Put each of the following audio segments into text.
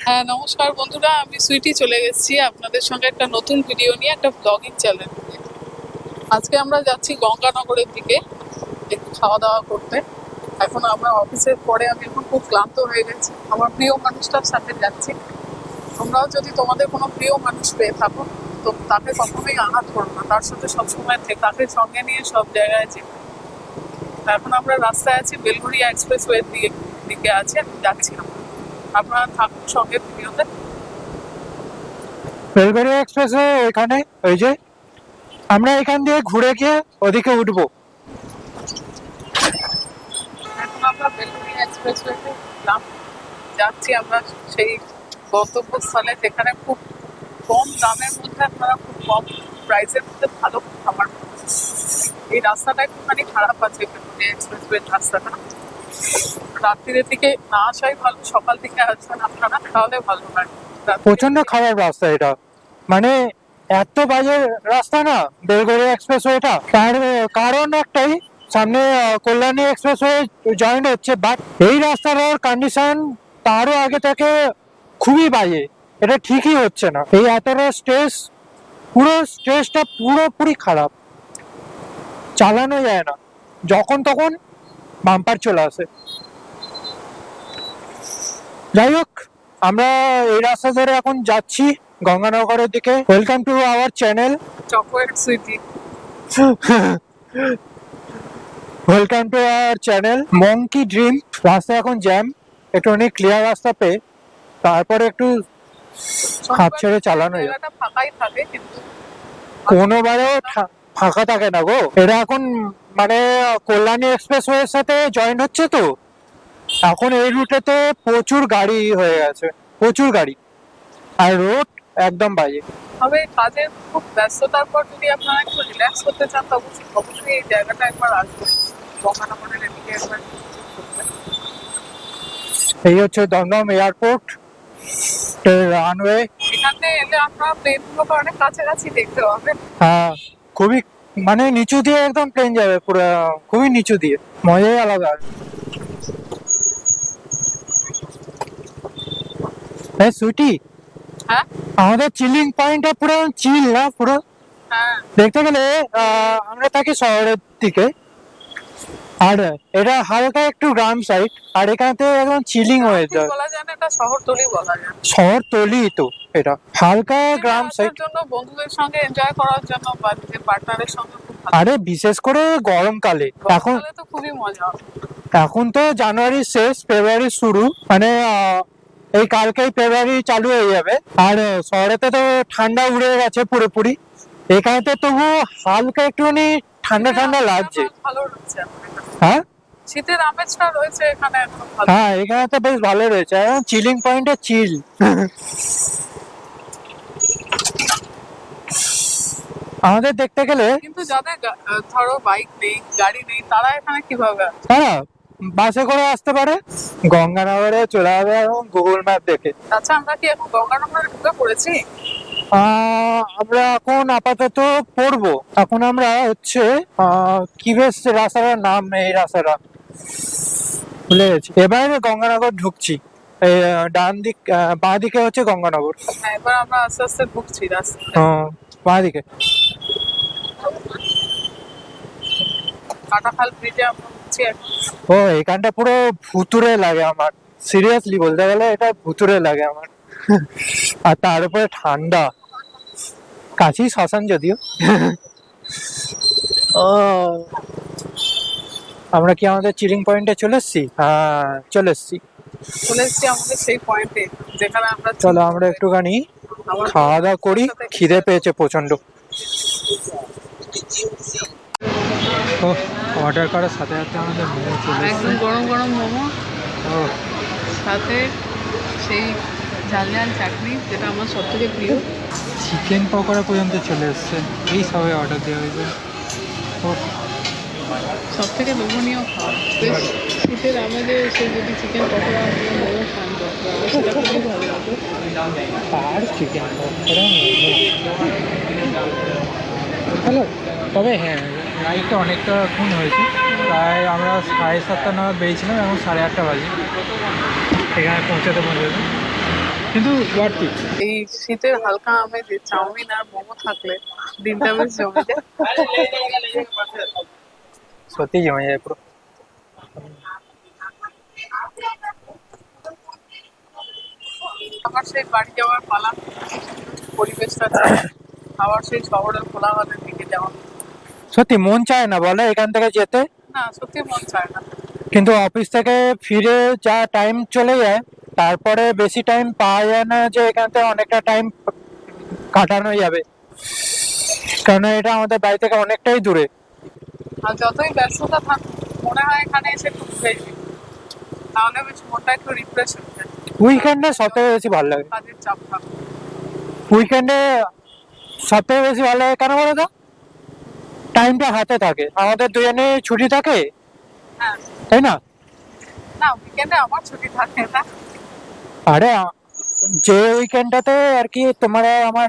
হ্যাঁ, নমস্কার বন্ধুরা, আমি সুইটি চলে গেছি আপনাদের সঙ্গে একটা নতুন ভিডিও নিয়ে, একটা ব্লগিং চ্যানেল নিয়ে। আজকে আমরা যাচ্ছি গঙ্গানগরের দিকে একটু খাওয়া দাওয়া করতে। এখন আমরা অফিসের পরে আমি এখন খুব ক্লান্ত হয়ে গেছি, আমার প্রিয় মানুষটার সাথে যাচ্ছি। তোমরাও যদি তোমাদের কোনো প্রিয় মানুষ পেয়ে থাকো, তো তাকে কখনোই আঘাত করো না, তার সাথে সবসময় তাকে সঙ্গে নিয়ে সব জায়গায় যেতে। এখন আমরা রাস্তায় আছি, বেলঘড়িয়া এক্সপ্রেসওয়ের দিকে আছে, আমি যাচ্ছি। আপনারা থাকুন সঙ্গে ভিডিওতে। বেলঘড়িয়া এক্সপ্রেসওয়ে এখানে, ওই যে আমরা এখান দিয়ে ঘুরে গিয়ে ওদিকে উঠবো। এখন আমরা বেলঘড়িয়া এক্সপ্রেসওয়েতে উঠলাম, যাচ্ছি আমরা সেই গন্তব্যস্থলে, যেখানে খুব কম দামের মধ্যে আপনারা খুব কম প্রাইসের মধ্যে ভালো খাবার পাচ্ছেন। এই রাস্তাটা একটুখানি খারাপ আছে, বেলঘড়িয়া এক্সপ্রেসওয়ের রাস্তাটা। রাত্রির দিকে না আসাই ভালো, সকাল দিকে আসবেন আপনারা, তাহলে ভালো হয়। প্রচন্ড খারাপ রাস্তা এটা, মানে এত বাজে রাস্তা না বেলঘড়িয়া এক্সপ্রেসওয়েটা। তার কারণ একটাই, সামনে কল্যাণী এক্সপ্রেসওয়ে জয়েন হচ্ছে, বাট এই রাস্তাটার কন্ডিশন তারও আগে থেকে খুবই বাজে। এটা ঠিকই হচ্ছে না, এই এতটা স্ট্রেসটা পুরোপুরি খারাপ, চালানো যায় না, যখন তখন বাম্পার চলে আসে। যাই হোক, আমরা এই রাস্তা ধরে এখন যাচ্ছি গঙ্গানগরের দিকে। Welcome to our channel, chocolate sweetie. Welcome to our channel monkey dream. রাস্তা এখন জ্যাম, একটু অনেক ক্লিয়ার রাস্তা পেয়ে তারপরে একটু হাত ছেড়ে চালানো যায়। জায়গাটা ফাঁকাই থাকে, কিন্তু কোনোবারেও ফাঁকা থাকে না গো। এটা এখন মানে কল্যাণী এক্সপ্রেসওয়ের সাথে জয়েন হচ্ছে, তো এখন এই রুটেতে প্রচুর গাড়ি হয়ে গেছে, প্রচুর গাড়ি, আর রোড একদম বাজে। তবে কাজের খুব ব্যস্ততার পর যদি আপনারা একটু রিল্যাক্স করতে চান, তো অবশ্যই এই জায়গাটা একবার আসবেন, গঙ্গানগরের এদিকে একবার visit করতে। এই হচ্ছে দমদম এয়ারপোর্ট রানওয়ে। এখানে এলে আপনারা প্লেনগুলোকে অনেক কাছাকাছি দেখতে পাবেন। হ্যাঁ, খুবই মানে নিচু দিয়ে একদম প্লেন যাবে, পুরো খুবই নিচু দিয়ে, মজাই আলাদা। হ্যাঁ সুইটি, হ্যাঁ আমাদের চিলিং পয়েন্টটা পুরো চিল না, পুরো হ্যাঁ, দেখতে গেলে আমরা থাকি শহরের দিকে, আর এটা হালকা একটু গ্রাম সাইড, আর এখানে একদম চিলিং হয়ে ঠিক যায়। বলা যায় না, এটা শহরতলি বলা যায়। শহরতলি তো এটা, হালকা গ্রাম আসার সাইড। জন্য, বন্ধুদের সঙ্গে এনজয় করার জন্য, বা নিজের পার্টনারের সঙ্গে খুব ভালো। আরে বিশেষ করে গরমকালে, এখন গরমকালে তো খুবই মজা হবে। এখন তো জানুয়ারি শেষ, ফেব্রুয়ারি শুরু, মানে এই কালকেই ফেব্রুয়ারি চালু হয়ে যাবে। আর শহরেতে তো ঠান্ডা উড়ে গেছে পুরোপুরি, এখানে তো তবু হালকা একটুখানি ঠান্ডা ঠান্ডা লাগছে। ভালো রয়েছে এখন এখানে। হ্যাঁ শীতের আমেজটা রয়েছে এখানে এখন ভালো। হ্যাঁ, এখানে তো বেশ ভালো রয়েছে, এখন চিলিং পয়েন্টে চিল। আমাদের দেখতে গেলে, কিন্তু যাদের ধরো বাইক নেই, গাড়ি নেই, তারা এখানে কিভাবে আসবে? হ্যাঁ বাসে করে আসতে পারে, গঙ্গানগরে চলে যাবে এখন গুগল ম্যাপ দেখে। আচ্ছা, আমরা কি এখন গঙ্গানগরে ঢুকে পড়েছি? আমরা এখন আপাতত পড়বো, এখন আমরা হচ্ছে কি বেশ রাস্তাটার নাম, এই রাস্তাটা ভুলে গেছি। এবার গঙ্গানগর ঢুকছি, এই ডান দিক বাঁ দিকে হচ্ছে গঙ্গানগর। হ্যাঁ, এবার আমরা আস্তে আস্তে ঢুকছি রাস্তায়। বাঁ দিকে। কাটাখাল ব্রিজে আমরা উঠছি এখন। ও এখানটা পুরো ভুতুরে লাগে আমার, সিরিয়াসলি বলতে গেলে এটা ভুতুরে লাগে আমার। আর তার উপরে ঠান্ডা, কাছেই শ্মশান যদিও। ও, আমরা কি আমাদের চিলিং পয়েন্টে চলে এসছি? হ্যাঁ চলে এসছি। চলে এসেছি আমাদের সেই পয়েন্টে, যেখানে আমরা চলো আমরা একটুখানি আমার খাওয়া দাওয়া করি, খিদে পেয়েছে প্রচন্ড। ও, অর্ডার করার সাথে সাথে আমাদের মোমো চলে এসছে। একদম গরম গরম মোমো, ও সাথে সেই ঝাল ঝাল চাটনি, যেটা আমার সব থেকে প্রিয়। চিকেন পকোড়া পর্যন্ত চলে এসছে, এই সবে অর্ডার দেওয়া হয়েছে। ও সব থেকে লোভনীয় খাবার, বেশ শীতের আমেজে এসে যদি চিকেন পকোড়া দিয়ে মোমো খান, সেটা খুবই ভালো লাগে। আর চিকেন পকোড়া হ্যালো। তবে হ্যাঁ, রাইডটা অনেকটাক্ষণ হয়েছে, প্রায় আমরা 7:30 নাগাদ বেরিয়েছিলাম, এখন 8:30 বাজে এখানে পৌঁছাতে। কিন্তু ওয়ার্থ ইট। এই শীতের হালকা আমেজে চাউমিন আর মোমো থাকলে দিনটা বেশ জমে যায়। সত্যি জমে যায় পুরো। আমার সেই বাড়ি যাওয়ার পালা, পরিবেশটা চাই, আবার সেই শহরের কোলাহলের দিকে যাওয়া। সত্যি মন চায় না বলে এখান থেকে যেতে, না, সত্যি মন চায় না। কিন্তু অফিস থেকে ফিরে যা টাইম চলে যায়, তারপরে বেশি টাইম পাওয়া যায় না যে এখান থেকে অনেকটা টাইম কাটানো যাবে, কারণ এটা আমাদের বাড়ি থেকে অনেকটাই দূরে। আর যতই ব্যস্ততা থাকুক মনে হয় এখানে এসে একটু ঘুরে যাই, তাহলে বেশ মনটা একটু রিফ্রেশ হয়ে যায়। উইকেন্ডে সব থেকে বেশি ভালো লাগে, কাজের চাপ থাকে। উইকেন্ডে সব থেকে বেশি ভালো লাগে কেন বলো তো, টাইমটা হাতে থাকে, আমাদের দুজনে ছুটি থাকে, হ্যাঁ, তাই না? না উইকেন্ডে আমার ছুটি থাকে না। আরে যে উইকেন্ডটাতে আর কি তোমার আর আমার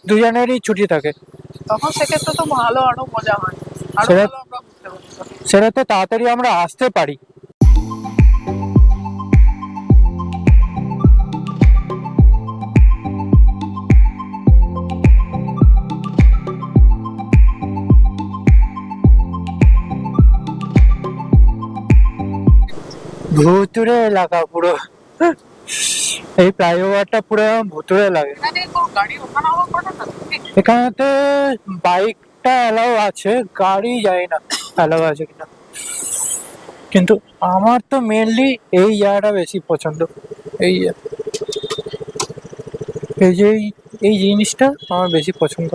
দুজনেরই ছুটি থাকে, তখন সেক্ষেত্রে তো ভালো, আরো মজা হয়, আরো সেটা- ভালো আমরা ঘুরতে পারি। সেটাতে তাড়াতাড়ি আমরা আসতে পারি। ভুতুরে এলাকা পুরো, এই ফ্লাইওভারটা পুরো ভুতুরে লাগে। এখানে কোনো গাড়ি ওঠানামা করে না ঠিক? এখানেতে বাইকটা অ্যালাউ আছে, গাড়ি যায় না অ্যালাউ আছে কিনা, কিন্তু আমার তো মেনলি এই জায়গাটা বেশি পছন্দ। এই এই যে এই জিনিসটা আমার বেশি পছন্দ,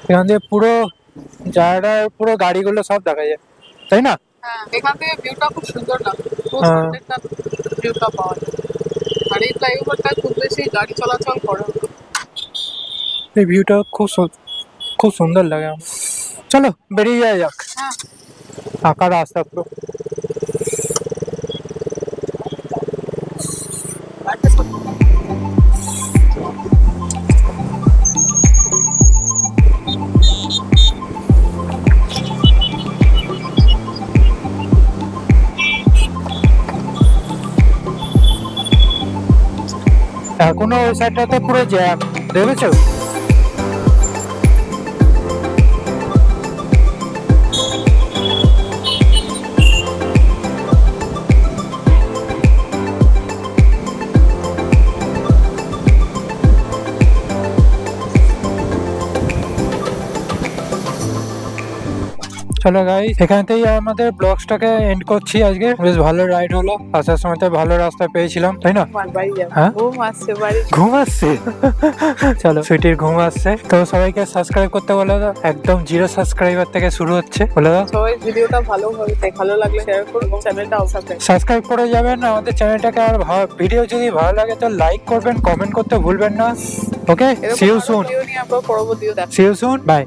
এখান থেকে পুরো জায়গাটা, পুরো গাড়িগুলো সব দেখা যায়, তাই না? হ্যাঁ, এখান থেকে ভিউটা খুব সুন্দর না, খুব হ্যাঁ। সুন্দর একটা ভিউটা পাওয়া যায়। আর এই ফ্লাইওভারটা খুব বেশি গাড়ি চলাচল করে না। এই ভিউটা খুব সুন্দর লাগে আমার। চলো বেরিয়ে যাওয়া যাক, হ্যাঁ, ফাঁকা রাস্তা পুরো। এখনো ওই সাইডটাতে পুরো জ্যাম, দেখেছো? চলো গাইস, এখান থেকেই আমাদের ব্লগসটাকে এন্ড করছি। আজকে বেশ ভালো রাইড হলো, আসার সময় তো ভালো রাস্তা পেয়েছিলাম, তাই না? আমার বাড়ি যাবো, হ্যাঁ? ঘুম আসছে বাড়ি। ঘুম আসছে? চলো, সুইটির ঘুম আসছে, তো সবাইকে সাবস্ক্রাইব করতে বলে দাও, একদম 0 সাবস্ক্রাইবার থেকে শুরু হচ্ছে, বলে দাও। সবাই ভিডিওটা ভালো লাগলে শেয়ার করুন, চ্যানেলটা সাবস্ক্রাইব। সাবস্ক্রাইব করে যাবেন আমাদের চ্যানেলটাকে, আর ভিডিও যদি ভালো লাগে তো লাইক করবেন, কমেন্ট করতে ভুলবেন না। Okay, see you soon, video নিয়ে আমরা পরবর্তীও দেখ। See you soon, by.